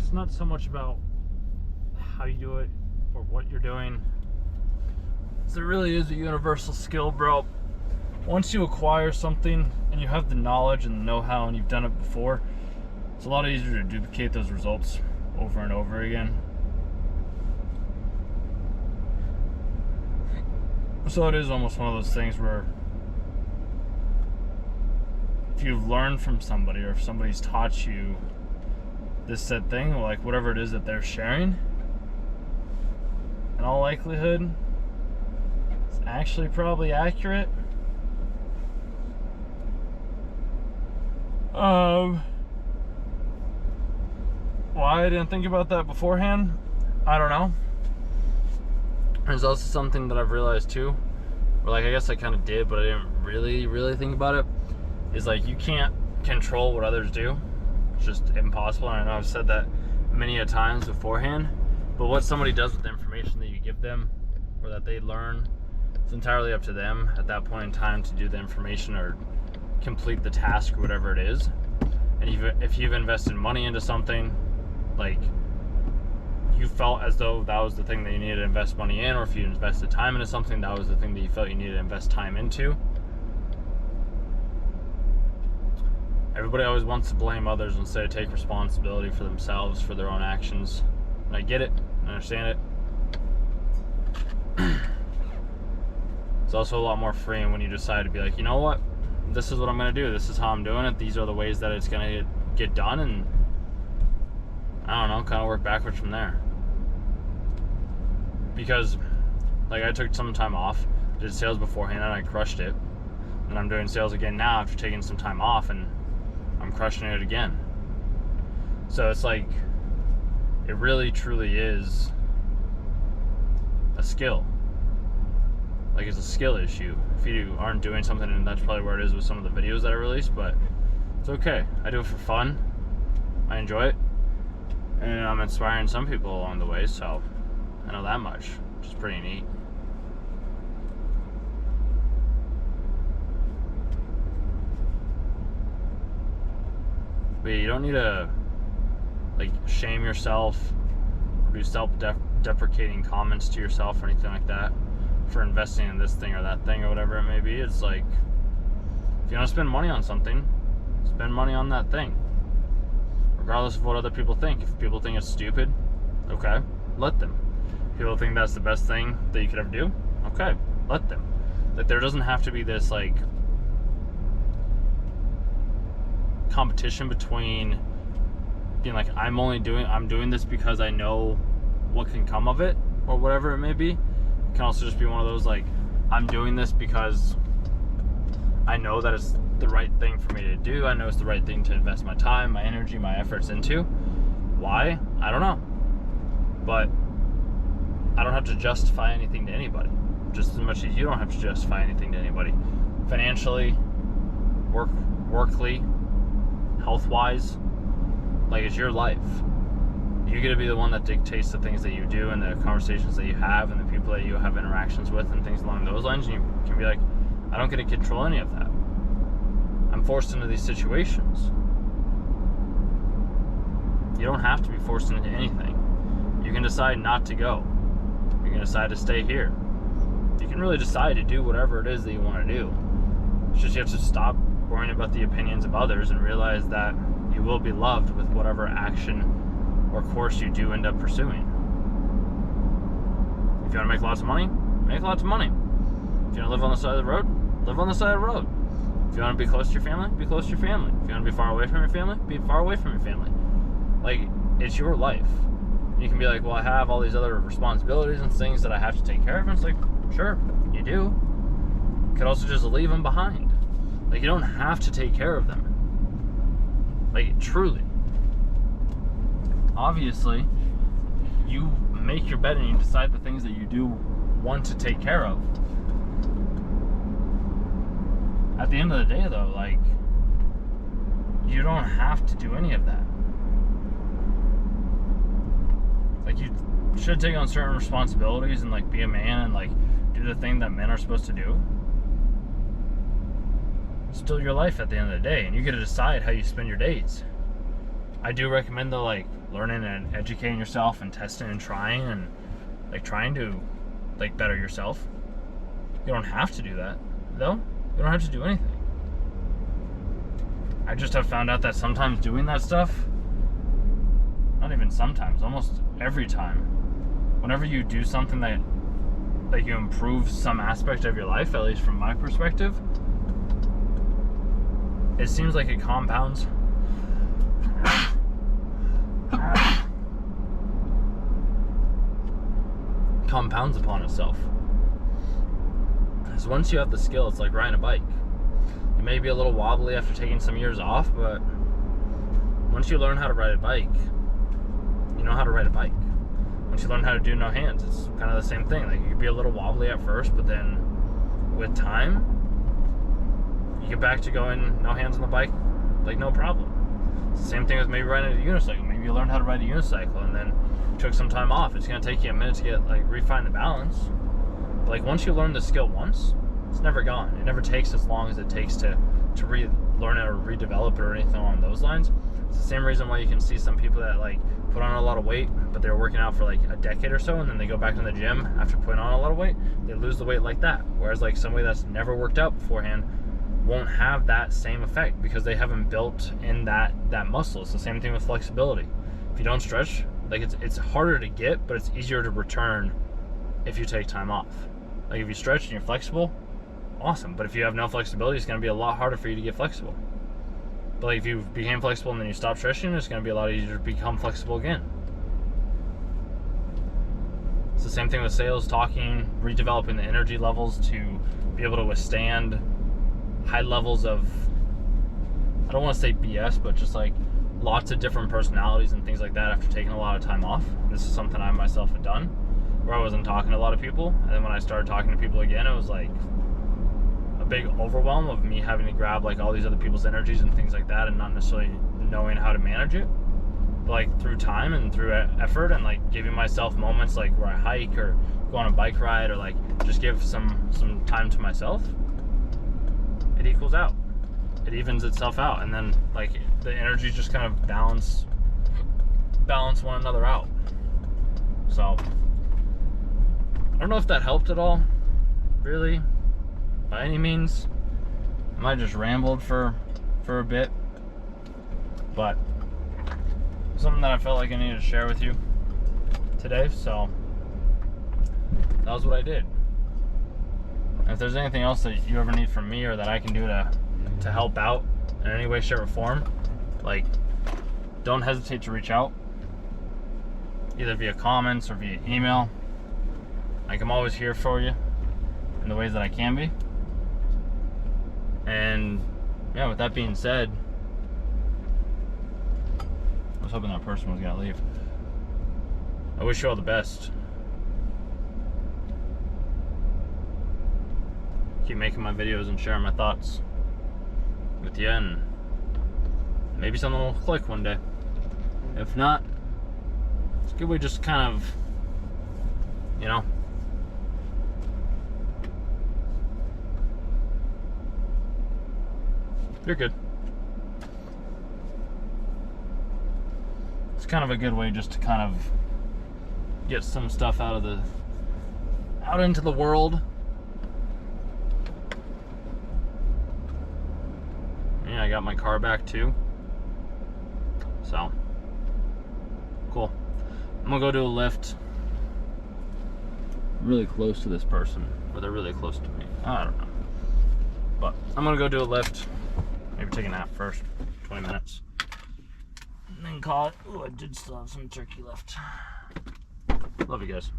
it's not so much about how you do it or what you're doing. There really is a universal skill, bro. Once you acquire something and you have the knowledge and the know-how and you've done it before, it's a lot easier to duplicate those results over and over again. So it is almost one of those things where if you've learned from somebody or if somebody's taught you this said thing, like whatever it is that they're sharing, in all likelihood, it's actually probably accurate. Why I didn't think about that beforehand, I don't know. There's also something that I've realized too, or like I guess I kind of did, but I didn't really think about it, is like you can't control what others do. It's just impossible, and I know I've said that many a times beforehand, but what somebody does with the information that you give them or that they learn, it's entirely up to them at that point in time to do the information or complete the task or whatever it is. And if you've invested money into something, like you felt as though that was the thing that you needed to invest money in, or if you invested time into something, that was the thing that you felt you needed to invest time into. Everybody always wants to blame others instead of take responsibility for themselves, for their own actions. And I get it, I understand it. It's also a lot more freeing when you decide to be like, you know what? This is what I'm going to do. This is how I'm doing it. These are the ways that it's going to get done. And I don't know, kind of work backwards from there. Because, like, I took some time off, did sales beforehand, and I crushed it. And I'm doing sales again now after taking some time off, and I'm crushing it again. So it's like, it really truly is a skill. Like, it's a skill issue. If you aren't doing something, and that's probably where it is with some of the videos that I release, but it's okay. I do it for fun. I enjoy it. And I'm inspiring some people along the way, so I know that much, which is pretty neat. But you don't need to, like, shame yourself or do self-deprecating comments to yourself or anything like that for investing in this thing or that thing or whatever it may be. It's like, if you want to spend money on something, spend money on that thing, regardless of what other people think. If people think it's stupid, okay, let them. If people think that's the best thing that you could ever do, okay, let them. Like, there doesn't have to be this, like, competition between being like, I'm doing this because I know what can come of it or whatever it may be. It can also just be one of those, like, I'm doing this because I know that it's the right thing for me to do. I know it's the right thing to invest my time, my energy, my efforts into. Why? I don't know. But I don't have to justify anything to anybody, just as much as you don't have to justify anything to anybody. Financially, workly, health-wise, like, it's your life. You get to be the one that dictates the things that you do and the conversations that you have and the people that you have interactions with and things along those lines. And you can be like, I don't get to control any of that. I'm forced into these situations. You don't have to be forced into anything. You can decide not to go. You can decide to stay here. You can really decide to do whatever it is that you want to do. It's just you have to stop worrying about the opinions of others and realize that you will be loved with whatever action or course you do end up pursuing. If you want to make lots of money, make lots of money. If you want to live on the side of the road, live on the side of the road. If you want to be close to your family, be close to your family. If you want to be far away from your family, be far away from your family. Like, it's your life. You can be like, well, I have all these other responsibilities and things that I have to take care of. And it's like, sure, you do. You could also just leave them behind. Like, you don't have to take care of them. Like, truly. Obviously, you make your bed and you decide the things that you do want to take care of. At the end of the day, though, like, you don't have to do any of that. Like, you should take on certain responsibilities and, like, be a man and, like, do the thing that men are supposed to do. It's still your life at the end of the day, and you get to decide how you spend your days. I do recommend though, like learning and educating yourself and testing and trying and like trying to like better yourself. You don't have to do that though. You don't have to do anything. I just have found out that sometimes doing that stuff, not even sometimes, almost every time, whenever you do something that like you improve some aspect of your life, at least from my perspective, it seems like it compounds. Compounds upon itself. Because once you have the skill, it's like riding a bike. It may be a little wobbly after taking some years off, but once you learn how to ride a bike, you know how to ride a bike. Once you learn how to do no hands, it's kind of the same thing. Like you could be a little wobbly at first, but then with time, you get back to going no hands on the bike, like no problem. It's the same thing as maybe riding a unicycle. Maybe you learned how to ride a unicycle and then took some time off. It's gonna take you a minute to get like refine the balance. But like once you learn the skill once, it's never gone. It never takes as long as it takes to relearn it or redevelop it or anything along those lines. It's the same reason why you can see some people that like put on a lot of weight, but they're working out for like a decade or so, and then they go back to the gym after putting on a lot of weight, they lose the weight like that. Whereas like somebody that's never worked out beforehand won't have that same effect because they haven't built in that muscle. It's the same thing with flexibility. If you don't stretch, like it's harder to get, but it's easier to return if you take time off. Like if you stretch and you're flexible, awesome. But if you have no flexibility, it's going to be a lot harder for you to get flexible. But like if you became flexible and then you stop stretching, it's going to be a lot easier to become flexible again. It's the same thing with sales, talking, redeveloping the energy levels to be able to withstand high levels of, I don't want to say BS, but just like lots of different personalities and things like that after taking a lot of time off. This is something I myself had done, where I wasn't talking to a lot of people, and then when I started talking to people again, it was like a big overwhelm of me having to grab like all these other people's energies and things like that and not necessarily knowing how to manage it. But like through time and through effort and like giving myself moments like where I hike or go on a bike ride or like just give some time to myself, it equals out. It evens itself out, and then like the energies just kind of balance one another out. So I don't know if that helped at all, really, by any means. I might have just rambled for a bit, but something that I felt like I needed to share with you today, so that was what I did. And if there's anything else that you ever need from me or that I can do to help out in any way, shape, or form, like, don't hesitate to reach out, either via comments or via email. Like, I'm always here for you in the ways that I can be. And yeah, with that being said, I was hoping that person was gonna leave. I wish you all the best. Keep making my videos and sharing my thoughts with you, and maybe something will click one day. If not, it's good we just kind of, you know, you're good. It's kind of a good way just to kind of get some stuff out into the world. Yeah, I got my car back too. So, cool. I'm gonna go do a lift really close to this person, or they're really close to me. I don't know. But I'm gonna go do a lift. Maybe take a nap first, 20 minutes. And then call it. Oh, I did still have some turkey left. Love you guys.